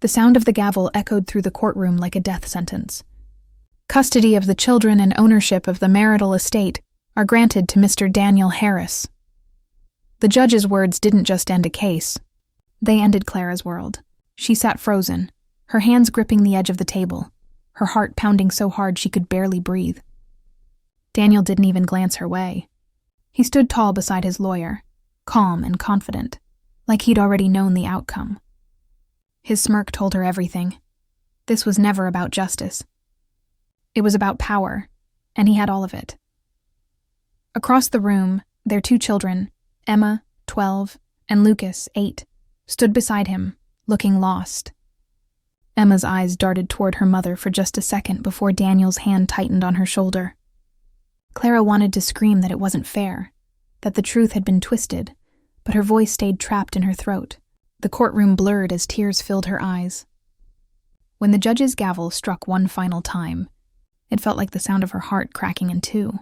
The sound of the gavel echoed through the courtroom like a death sentence. Custody of the children and ownership of the marital estate are granted to Mr. Daniel Harris. The judge's words didn't just end a case. They ended Clara's world. She sat frozen, her hands gripping the edge of the table, her heart pounding so hard she could barely breathe. Daniel didn't even glance her way. He stood tall beside his lawyer, calm and confident, like he'd already known the outcome. His smirk told her everything. This was never about justice. It was about power, and he had all of it. Across the room, their two children, Emma, 12, and Lucas, 8, stood beside him, looking lost. Emma's eyes darted toward her mother for just a second before Daniel's hand tightened on her shoulder. Clara wanted to scream that it wasn't fair, that the truth had been twisted, but her voice stayed trapped in her throat. The courtroom blurred as tears filled her eyes. When the judge's gavel struck one final time, it felt like the sound of her heart cracking in two.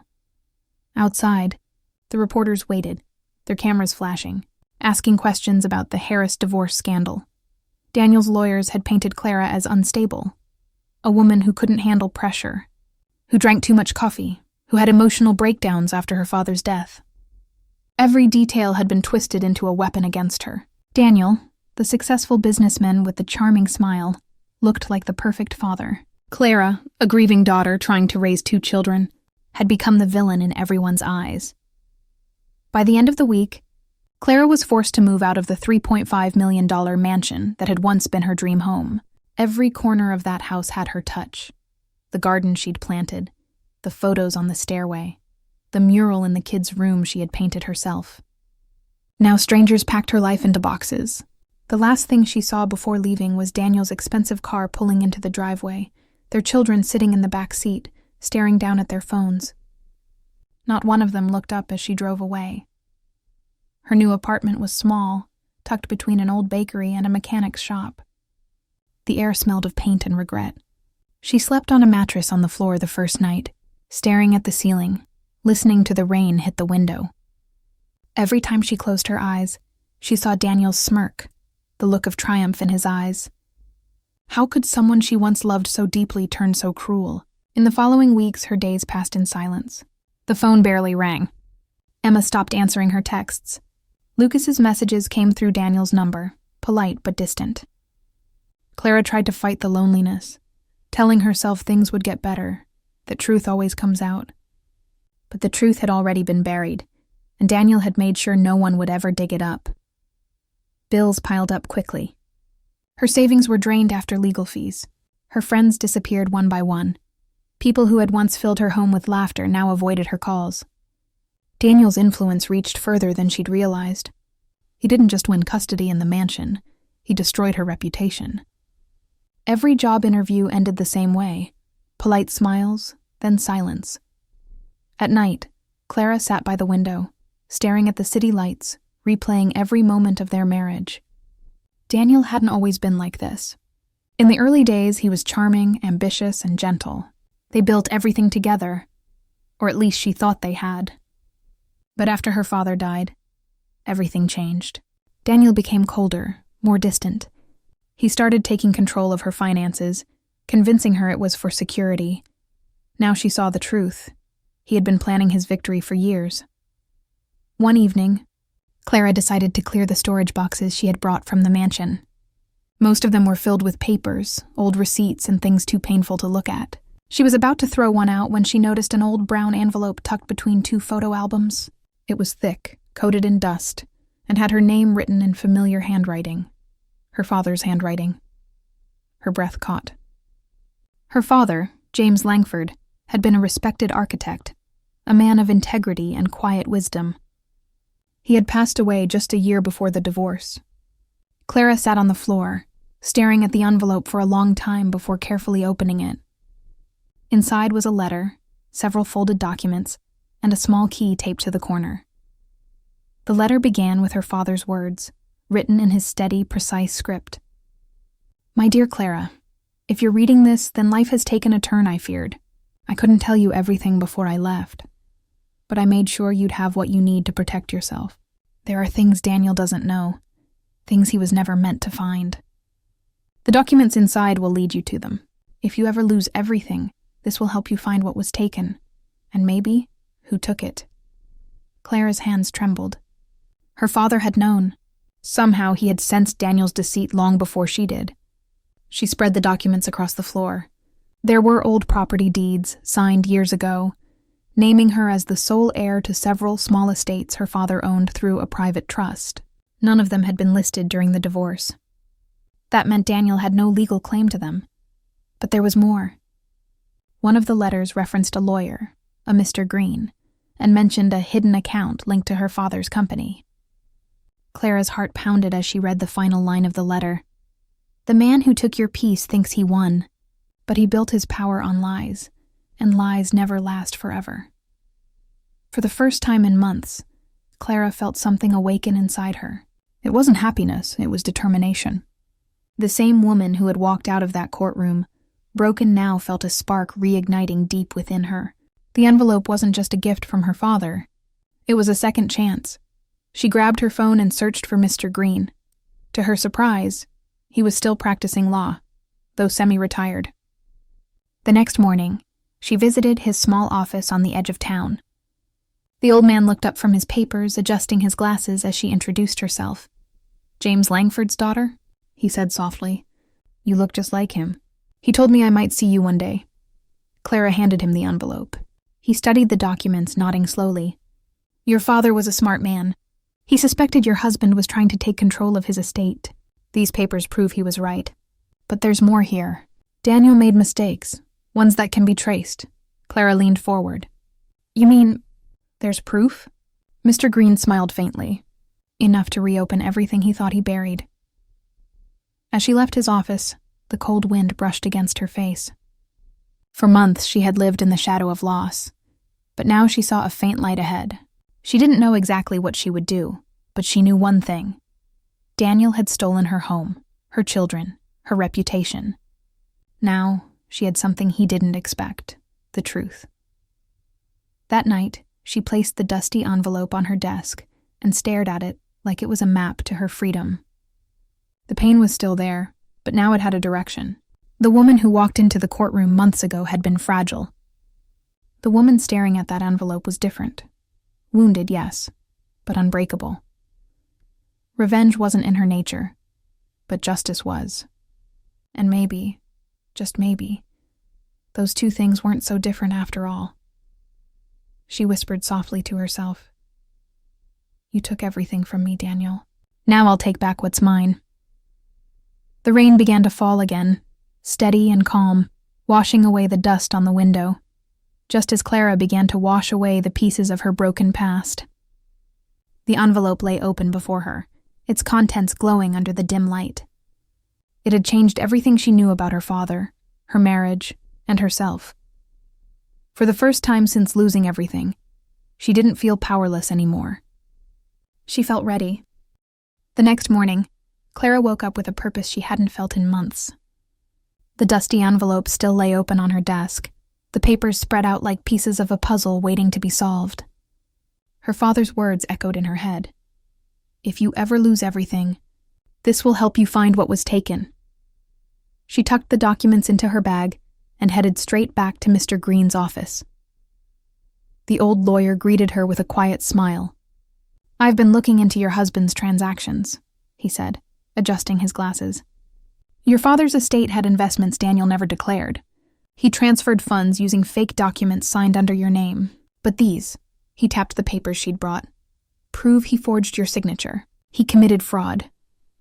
Outside, the reporters waited, their cameras flashing, asking questions about the Harris divorce scandal. Daniel's lawyers had painted Clara as unstable, a woman who couldn't handle pressure, who drank too much coffee, who had emotional breakdowns after her father's death. Every detail had been twisted into a weapon against her. Daniel, the successful businessman with the charming smile, looked like the perfect father. Clara, a grieving daughter trying to raise two children, had become the villain in everyone's eyes. By the end of the week, Clara was forced to move out of the $3.5 million mansion that had once been her dream home. Every corner of that house had her touch. The garden she'd planted, the photos on the stairway, the mural in the kids' room she had painted herself. Now strangers packed her life into boxes. The last thing she saw before leaving was Daniel's expensive car pulling into the driveway, their children sitting in the back seat, staring down at their phones. Not one of them looked up as she drove away. Her new apartment was small, tucked between an old bakery and a mechanic's shop. The air smelled of paint and regret. She slept on a mattress on the floor the first night, staring at the ceiling, listening to the rain hit the window. Every time she closed her eyes, she saw Daniel's smirk, the look of triumph in his eyes. How could someone she once loved so deeply turn so cruel? In the following weeks, her days passed in silence. The phone barely rang. Emma stopped answering her texts. Lucas's messages came through Daniel's number, polite but distant. Clara tried to fight the loneliness, telling herself things would get better, that truth always comes out. But the truth had already been buried, and Daniel had made sure no one would ever dig it up. Bills piled up quickly. Her savings were drained after legal fees. Her friends disappeared one by one. People who had once filled her home with laughter now avoided her calls. Daniel's influence reached further than she'd realized. He didn't just win custody in the mansion, he destroyed her reputation. Every job interview ended the same way: polite smiles, then silence. At night, Clara sat by the window, staring at the city lights, replaying every moment of their marriage. Daniel hadn't always been like this. In the early days, he was charming, ambitious, and gentle. They built everything together, or at least she thought they had. But after her father died, everything changed. Daniel became colder, more distant. He started taking control of her finances, convincing her it was for security. Now she saw the truth. He had been planning his victory for years. One evening, Clara decided to clear the storage boxes she had brought from the mansion. Most of them were filled with papers, old receipts, and things too painful to look at. She was about to throw one out when she noticed an old brown envelope tucked between two photo albums. It was thick, coated in dust, and had her name written in familiar handwriting. Her father's handwriting. Her breath caught. Her father, James Langford, had been a respected architect, a man of integrity and quiet wisdom. He had passed away just a year before the divorce. Clara sat on the floor, staring at the envelope for a long time before carefully opening it. Inside was a letter, several folded documents, and a small key taped to the corner. The letter began with her father's words, written in his steady, precise script. "My dear Clara, if you're reading this, then life has taken a turn I feared. I couldn't tell you everything before I left, but I made sure you'd have what you need to protect yourself. There are things Daniel doesn't know, things he was never meant to find. The documents inside will lead you to them. If you ever lose everything, this will help you find what was taken, and maybe who took it. Clara's hands trembled. Her father had known. Somehow he had sensed Daniel's deceit long before she did. She spread the documents across the floor. There were old property deeds, signed years ago, naming her as the sole heir to several small estates her father owned through a private trust. None of them had been listed during the divorce. That meant Daniel had no legal claim to them. But there was more. One of the letters referenced a lawyer, a Mr. Green, and mentioned a hidden account linked to her father's company. Clara's heart pounded as she read the final line of the letter. The man who took your peace thinks he won, but he built his power on lies, and lies never last forever. For the first time in months, Clara felt something awaken inside her. It wasn't happiness, it was determination. The same woman who had walked out of that courtroom, broken now, felt a spark reigniting deep within her. The envelope wasn't just a gift from her father. It was a second chance. She grabbed her phone and searched for Mr. Green. To her surprise, he was still practicing law, though semi-retired. The next morning, she visited his small office on the edge of town. The old man looked up from his papers, adjusting his glasses as she introduced herself. "James Langford's daughter?" he said softly. "You look just like him. He told me I might see you one day." Clara handed him the envelope. He studied the documents, nodding slowly. "Your father was a smart man. He suspected your husband was trying to take control of his estate. These papers prove he was right. But there's more here. Daniel made mistakes, ones that can be traced." Clara leaned forward. "You mean there's proof?" Mr. Green smiled faintly, enough to reopen everything he thought he buried. As she left his office, the cold wind brushed against her face. For months she had lived in the shadow of loss, but now she saw a faint light ahead. She didn't know exactly what she would do, but she knew one thing. Daniel had stolen her home, her children, her reputation. Now she had something he didn't expect, the truth. That night, she placed the dusty envelope on her desk and stared at it like it was a map to her freedom. The pain was still there, but now it had a direction. The woman who walked into the courtroom months ago had been fragile. The woman staring at that envelope was different. Wounded, yes, but unbreakable. Revenge wasn't in her nature, but justice was. And maybe, just maybe, those two things weren't so different after all. She whispered softly to herself, "You took everything from me, Daniel. Now I'll take back what's mine." The rain began to fall again, steady and calm, washing away the dust on the window, just as Clara began to wash away the pieces of her broken past. The envelope lay open before her, its contents glowing under the dim light. It had changed everything she knew about her father, her marriage, and herself. For the first time since losing everything, she didn't feel powerless anymore. She felt ready. The next morning, Clara woke up with a purpose she hadn't felt in months. The dusty envelope still lay open on her desk, the papers spread out like pieces of a puzzle waiting to be solved. Her father's words echoed in her head. "If you ever lose everything, this will help you find what was taken." She tucked the documents into her bag and headed straight back to Mr. Green's office. The old lawyer greeted her with a quiet smile. "I've been looking into your husband's transactions," he said, adjusting his glasses. "Your father's estate had investments Daniel never declared. He transferred funds using fake documents signed under your name. But these," he tapped the papers she'd brought, "prove he forged your signature. He committed fraud."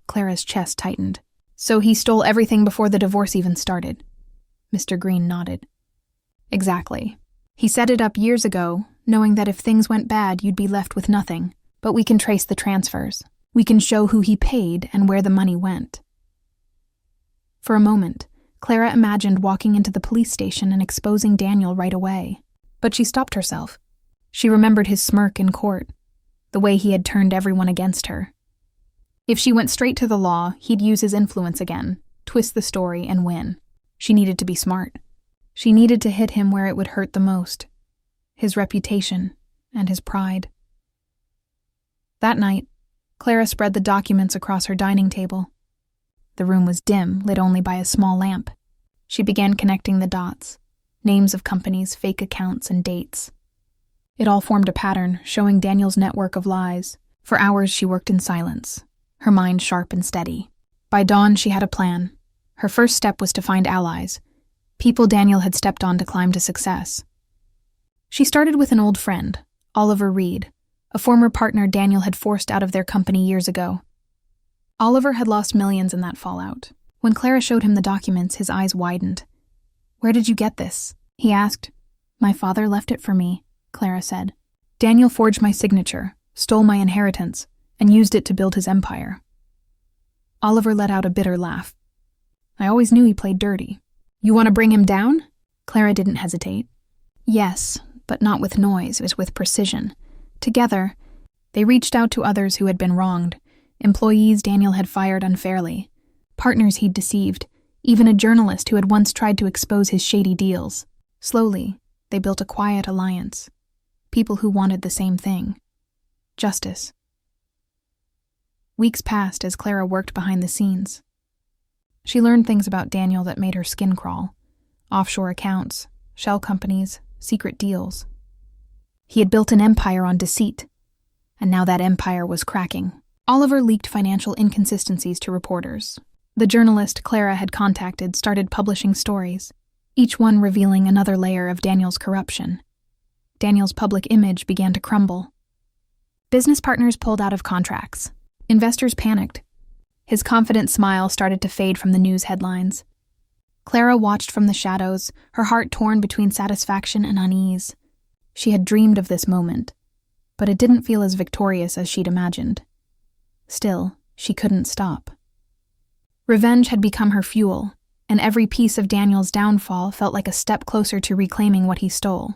Clara's chest tightened. "So he stole everything before the divorce even started?" Mr. Green nodded. "Exactly. He set it up years ago, knowing that if things went bad, you'd be left with nothing. But we can trace the transfers. We can show who he paid and where the money went." For a moment, Clara imagined walking into the police station and exposing Daniel right away. But she stopped herself. She remembered his smirk in court, the way he had turned everyone against her. If she went straight to the law, he'd use his influence again, twist the story, and win. She needed to be smart. She needed to hit him where it would hurt the most. His reputation and his pride. That night, Clara spread the documents across her dining table. The room was dim, lit only by a small lamp. She began connecting the dots, names of companies, fake accounts, and dates. It all formed a pattern, showing Daniel's network of lies. For hours she worked in silence, her mind sharp and steady. By dawn she had a plan. Her first step was to find allies, people Daniel had stepped on to climb to success. She started with an old friend, Oliver Reed, a former partner Daniel had forced out of their company years ago. Oliver had lost millions in that fallout. When Clara showed him the documents, his eyes widened. "Where did you get this?" he asked. "My father left it for me," Clara said. "Daniel forged my signature, stole my inheritance, and used it to build his empire." Oliver let out a bitter laugh. "I always knew he played dirty." "You want to bring him down?" Clara didn't hesitate. "Yes, but not with noise, it was with precision." Together, they reached out to others who had been wronged, employees Daniel had fired unfairly, partners he'd deceived, even a journalist who had once tried to expose his shady deals. Slowly, they built a quiet alliance. People who wanted the same thing: justice. Weeks passed as Clara worked behind the scenes. She learned things about Daniel that made her skin crawl: offshore accounts, shell companies, secret deals. He had built an empire on deceit, and now that empire was cracking. Oliver leaked financial inconsistencies to reporters. The journalist Clara had contacted started publishing stories, each one revealing another layer of Daniel's corruption. Daniel's public image began to crumble. Business partners pulled out of contracts. Investors panicked. His confident smile started to fade from the news headlines. Clara watched from the shadows, her heart torn between satisfaction and unease. She had dreamed of this moment, but it didn't feel as victorious as she'd imagined. Still, she couldn't stop. Revenge had become her fuel, and every piece of Daniel's downfall felt like a step closer to reclaiming what he stole.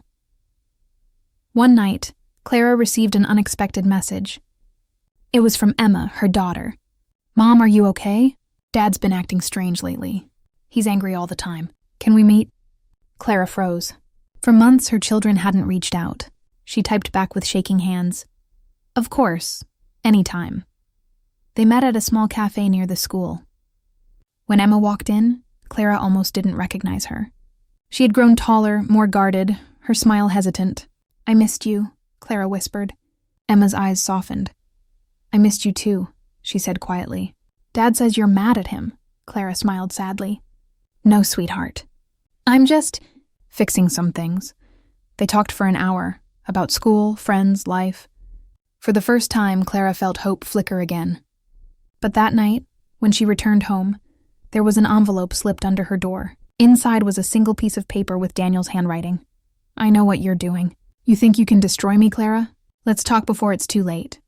One night, Clara received an unexpected message. It was from Emma, her daughter. "Mom, are you okay? Dad's been acting strange lately. He's angry all the time. Can we meet?" Clara froze. For months, her children hadn't reached out. She typed back with shaking hands. "Of course, anytime." They met at a small cafe near the school. When Emma walked in, Clara almost didn't recognize her. She had grown taller, more guarded, her smile hesitant. "I missed you," Clara whispered. Emma's eyes softened. "I missed you too," she said quietly. "Dad says you're mad at him," Clara smiled sadly. "No, sweetheart. I'm just fixing some things." They talked for an hour, about school, friends, life. For the first time, Clara felt hope flicker again. But that night, when she returned home, there was an envelope slipped under her door. Inside was a single piece of paper with Daniel's handwriting. "I know what you're doing. You think you can destroy me, Clara? Let's talk before it's too late."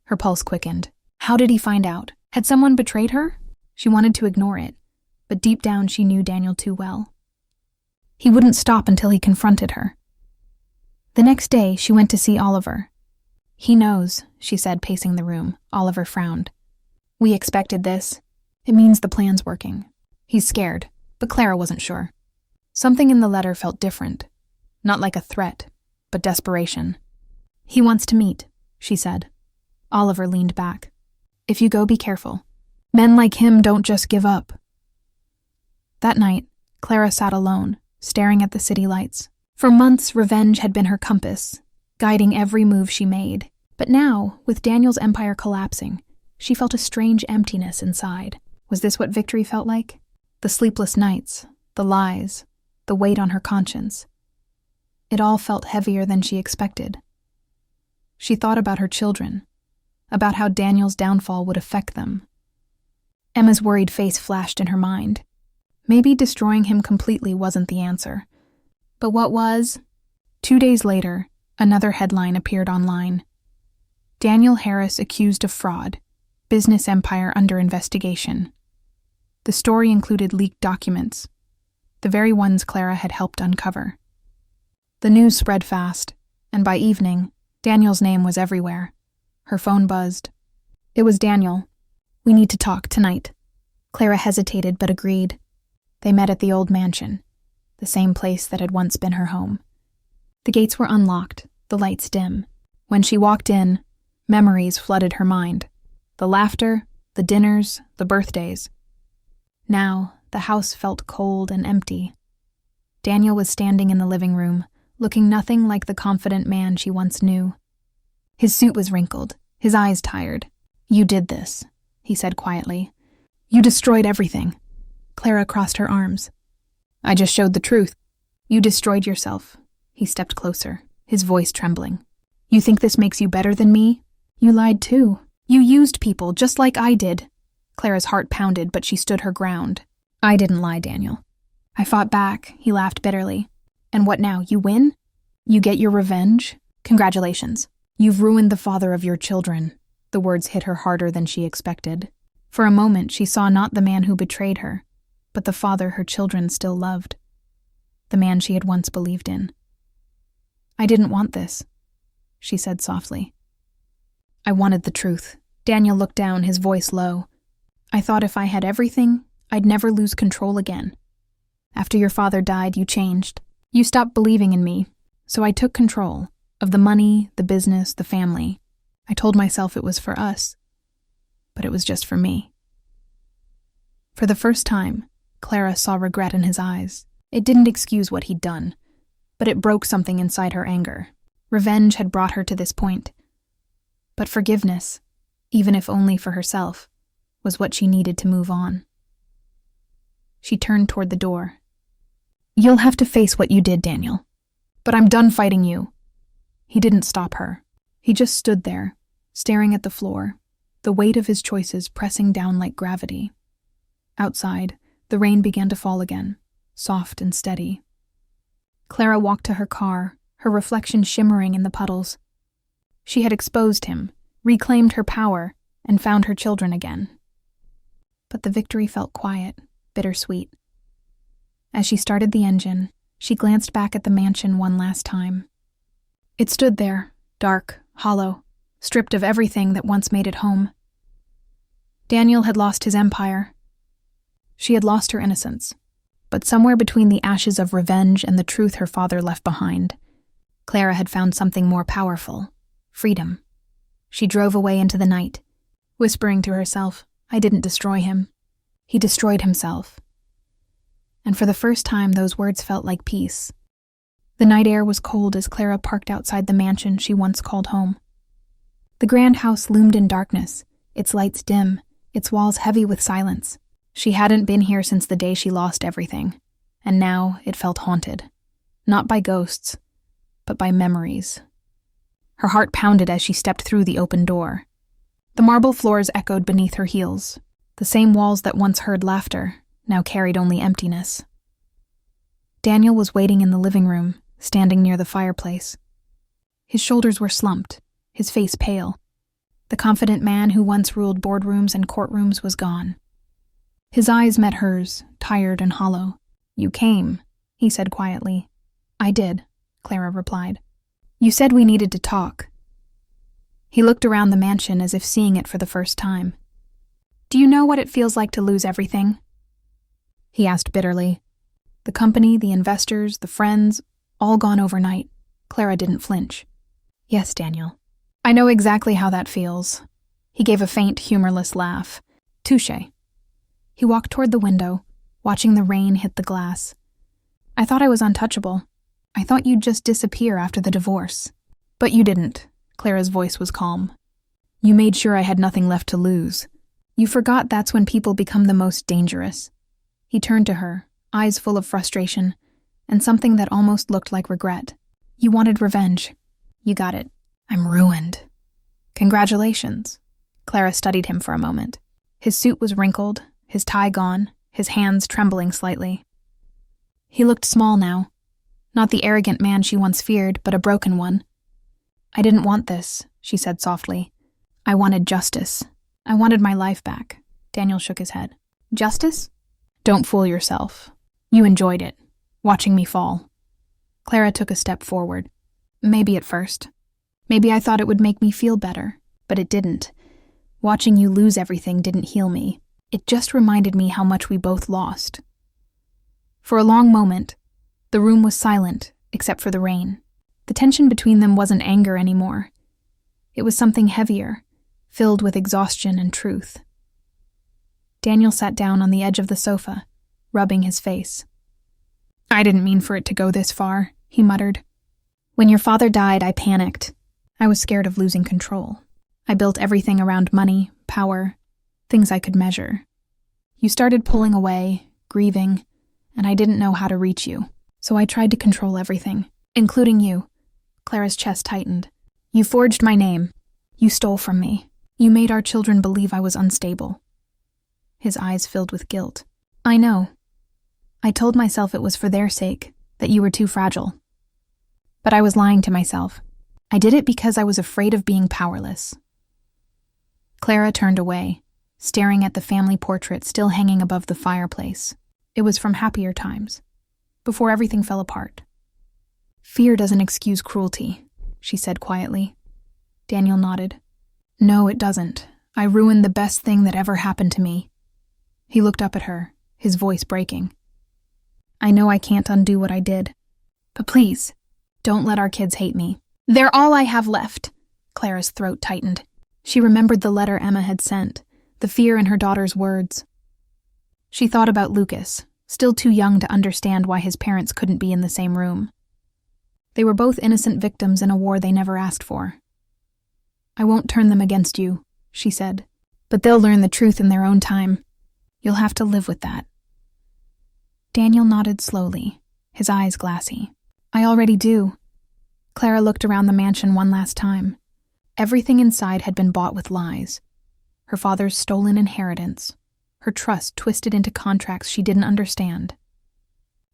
Her pulse quickened. How did he find out? Had someone betrayed her? She wanted to ignore it, but deep down she knew Daniel too well. He wouldn't stop until he confronted her. The next day, she went to see Oliver. "He knows," she said, pacing the room. Oliver frowned. "We expected this. It means the plan's working." He's scared, but Clara wasn't sure. Something in the letter felt different. Not like a threat, but desperation. "He wants to meet," she said. Oliver leaned back. "If you go, be careful. Men like him don't just give up." That night, Clara sat alone, staring at the city lights. For months, revenge had been her compass, guiding every move she made. But now, with Daniel's empire collapsing, she felt a strange emptiness inside. Was this what victory felt like? The sleepless nights, the lies, the weight on her conscience. It all felt heavier than she expected. She thought about her children, about how Daniel's downfall would affect them. Emma's worried face flashed in her mind. Maybe destroying him completely wasn't the answer. But what was? 2 days later, another headline appeared online. Daniel Harris accused of fraud. Business empire under investigation. The story included leaked documents, the very ones Clara had helped uncover. The news spread fast, and by evening, Daniel's name was everywhere. Her phone buzzed. It was Daniel. "We need to talk tonight." Clara hesitated but agreed. They met at the old mansion, the same place that had once been her home. The gates were unlocked, the lights dim. When she walked in, memories flooded her mind. The laughter, the dinners, the birthdays. Now, the house felt cold and empty. Daniel was standing in the living room, looking nothing like the confident man she once knew. His suit was wrinkled, his eyes tired. "You did this," he said quietly. "You destroyed everything." Clara crossed her arms. "I just showed the truth." "You destroyed yourself." He stepped closer, his voice trembling. "You think this makes you better than me? You lied too. You used people just like I did." Clara's heart pounded, but she stood her ground. "I didn't lie, Daniel. I fought back," he laughed bitterly. "And what now, you win? You get your revenge? Congratulations. You've ruined the father of your children." The words hit her harder than she expected. For a moment, she saw not the man who betrayed her, but the father her children still loved. The man she had once believed in. "I didn't want this," she said softly. "I wanted the truth." Daniel looked down, his voice low. "I thought if I had everything, I'd never lose control again. After your father died, you changed. You stopped believing in me, so I took control of the money, the business, the family. I told myself it was for us, but it was just for me." For the first time, Clara saw regret in his eyes. It didn't excuse what he'd done, but it broke something inside her anger. Revenge had brought her to this point. But forgiveness, even if only for herself, was what she needed to move on. She turned toward the door. "You'll have to face what you did, Daniel. But I'm done fighting you." He didn't stop her. He just stood there, staring at the floor, the weight of his choices pressing down like gravity. Outside, the rain began to fall again, soft and steady. Clara walked to her car, her reflection shimmering in the puddles. She had exposed him, reclaimed her power, and found her children again. But the victory felt quiet, bittersweet. As she started the engine, she glanced back at the mansion one last time. It stood there, dark, hollow, stripped of everything that once made it home. Daniel had lost his empire. She had lost her innocence. But somewhere between the ashes of revenge and the truth her father left behind, Clara had found something more powerful: freedom. She drove away into the night, whispering to herself, "I didn't destroy him. He destroyed himself." And for the first time, those words felt like peace. The night air was cold as Clara parked outside the mansion she once called home. The grand house loomed in darkness, its lights dim, its walls heavy with silence. She hadn't been here since the day she lost everything, and now it felt haunted. Not by ghosts, but by memories. Her heart pounded as she stepped through the open door. The marble floors echoed beneath her heels. The same walls that once heard laughter now carried only emptiness. Daniel was waiting in the living room, standing near the fireplace. His shoulders were slumped, his face pale. The confident man who once ruled boardrooms and courtrooms was gone. His eyes met hers, tired and hollow. "You came," he said quietly. "I did," Clara replied. "You said we needed to talk." He looked around the mansion as if seeing it for the first time. "Do you know what it feels like to lose everything?" he asked bitterly. The company, the investors, the friends, all gone overnight. Clara didn't flinch. "Yes, Daniel. I know exactly how that feels." He gave a faint, humorless laugh. "Touché." He walked toward the window, watching the rain hit the glass. "I thought I was untouchable. I thought you'd just disappear after the divorce. But you didn't." Clara's voice was calm. "You made sure I had nothing left to lose. You forgot that's when people become the most dangerous." He turned to her, eyes full of frustration, and something that almost looked like regret. "You wanted revenge. You got it. I'm ruined." "Congratulations." Clara studied him for a moment. His suit was wrinkled, his tie gone, his hands trembling slightly. He looked small now. Not the arrogant man she once feared, but a broken one. "I didn't want this," she said softly. "I wanted justice. I wanted my life back." Daniel shook his head. "Justice? Don't fool yourself. You enjoyed it, watching me fall." Clara took a step forward. "Maybe at first. Maybe I thought it would make me feel better, but it didn't. Watching you lose everything didn't heal me. It just reminded me how much we both lost." For a long moment, the room was silent, except for the rain. The tension between them wasn't anger anymore. It was something heavier, filled with exhaustion and truth. Daniel sat down on the edge of the sofa, rubbing his face. I didn't mean for it to go this far, he muttered. When your father died, I panicked. I was scared of losing control. I built everything around money, power, things I could measure. You started pulling away, grieving, and I didn't know how to reach you. So I tried to control everything, including you. Clara's chest tightened. You forged my name. You stole from me. You made our children believe I was unstable. His eyes filled with guilt. I know. I told myself it was for their sake, that you were too fragile. But I was lying to myself. I did it because I was afraid of being powerless. Clara turned away, staring at the family portrait still hanging above the fireplace. It was from happier times, before everything fell apart. Fear doesn't excuse cruelty, she said quietly. Daniel nodded. No, it doesn't. I ruined the best thing that ever happened to me. He looked up at her, his voice breaking. I know I can't undo what I did, but please, don't let our kids hate me. They're all I have left. Clara's throat tightened. She remembered the letter Emma had sent, the fear in her daughter's words. She thought about Lucas, still too young to understand why his parents couldn't be in the same room. They were both innocent victims in a war they never asked for. I won't turn them against you, she said, but they'll learn the truth in their own time. You'll have to live with that. Daniel nodded slowly, his eyes glassy. I already do. Clara looked around the mansion one last time. Everything inside had been bought with lies. Her father's stolen inheritance, her trust twisted into contracts she didn't understand.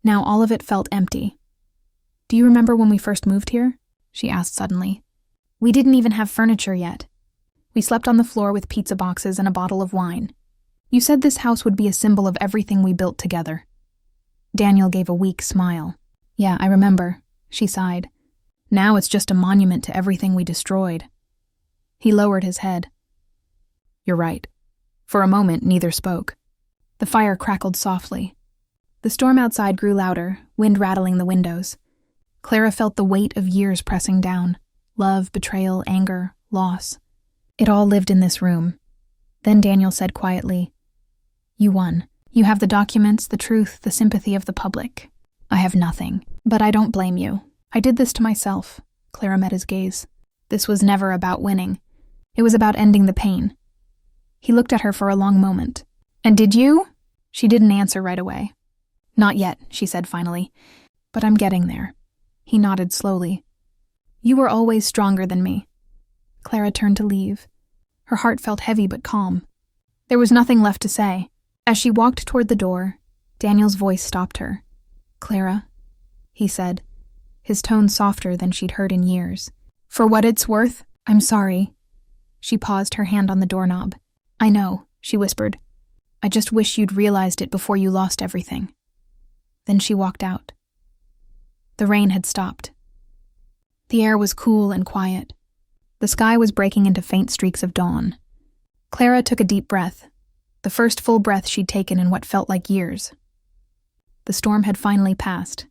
Now all of it felt empty. Do you remember when we first moved here? She asked suddenly. We didn't even have furniture yet. We slept on the floor with pizza boxes and a bottle of wine. You said this house would be a symbol of everything we built together. Daniel gave a weak smile. Yeah, I remember, she sighed. Now it's just a monument to everything we destroyed. He lowered his head. You're right. For a moment, neither spoke. The fire crackled softly. The storm outside grew louder, wind rattling the windows. Clara felt the weight of years pressing down. Love, betrayal, anger, loss. It all lived in this room. Then Daniel said quietly, You won. You have the documents, the truth, the sympathy of the public. I have nothing, but I don't blame you. I did this to myself. Clara met his gaze. This was never about winning. It was about ending the pain. He looked at her for a long moment. And did you? She didn't answer right away. Not yet, she said finally. But I'm getting there. He nodded slowly. You were always stronger than me. Clara turned to leave. Her heart felt heavy but calm. There was nothing left to say. As she walked toward the door, Daniel's voice stopped her. Clara, he said, his tone softer than she'd heard in years. For what it's worth, I'm sorry. She paused, her hand on the doorknob. I know, she whispered. I just wish you'd realized it before you lost everything. Then she walked out. The rain had stopped. The air was cool and quiet. The sky was breaking into faint streaks of dawn. Clara took a deep breath, the first full breath she'd taken in what felt like years. The storm had finally passed,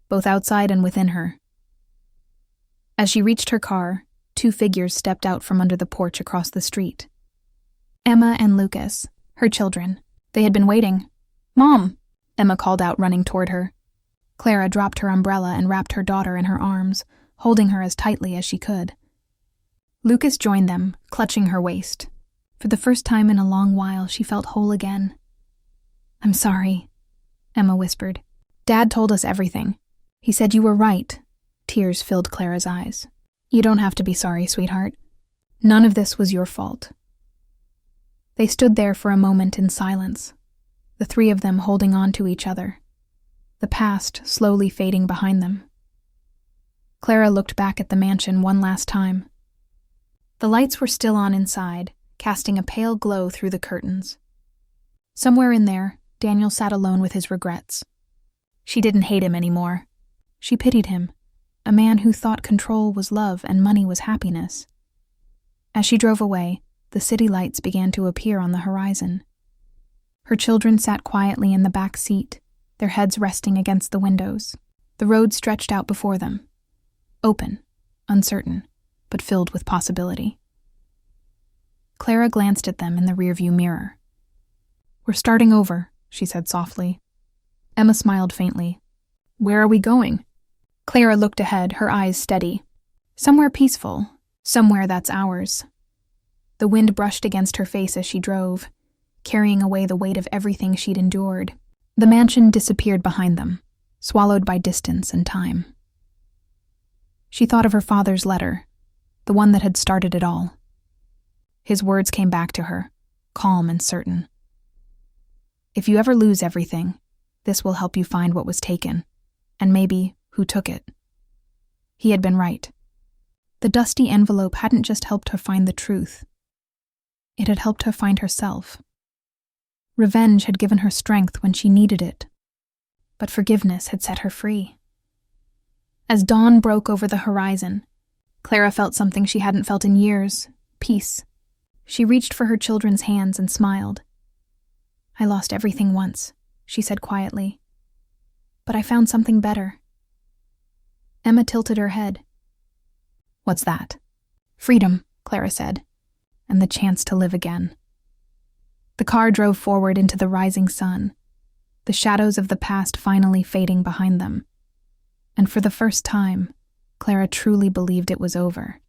both outside and within her. As she reached her car, two figures stepped out from under the porch across the street. Emma and Lucas, her children. They had been waiting. Mom, Emma called out, running toward her. Clara dropped her umbrella and wrapped her daughter in her arms, holding her as tightly as she could. Lucas joined them, clutching her waist. For the first time in a long while, she felt whole again. I'm sorry, Emma whispered. Dad told us everything. He said you were right. Tears filled Clara's eyes. You don't have to be sorry, sweetheart. None of this was your fault. They stood there for a moment in silence, the three of them holding on to each other, the past slowly fading behind them. Clara looked back at the mansion one last time. The lights were still on inside, casting a pale glow through the curtains. Somewhere in there, Daniel sat alone with his regrets. She didn't hate him anymore. She pitied him, a man who thought control was love and money was happiness. As she drove away, the city lights began to appear on the horizon. Her children sat quietly in the back seat, their heads resting against the windows. The road stretched out before them, open, uncertain, but filled with possibility. Clara glanced at them in the rearview mirror. "We're starting over," she said softly. Emma smiled faintly. "Where are we going?" Clara looked ahead, her eyes steady. "Somewhere peaceful. Somewhere that's ours." The wind brushed against her face as she drove, carrying away the weight of everything she'd endured. The mansion disappeared behind them, swallowed by distance and time. She thought of her father's letter, the one that had started it all. His words came back to her, calm and certain. "If you ever lose everything, this will help you find what was taken, and maybe who took it." He had been right. The dusty envelope hadn't just helped her find the truth. It had helped her find herself. Revenge had given her strength when she needed it, but forgiveness had set her free. As dawn broke over the horizon, Clara felt something she hadn't felt in years: peace. She reached for her children's hands and smiled. "I lost everything once," she said quietly, "but I found something better." Emma tilted her head. "What's that?" "Freedom," Clara said, "and the chance to live again." The car drove forward into the rising sun, the shadows of the past finally fading behind them. And for the first time, Clara truly believed it was over.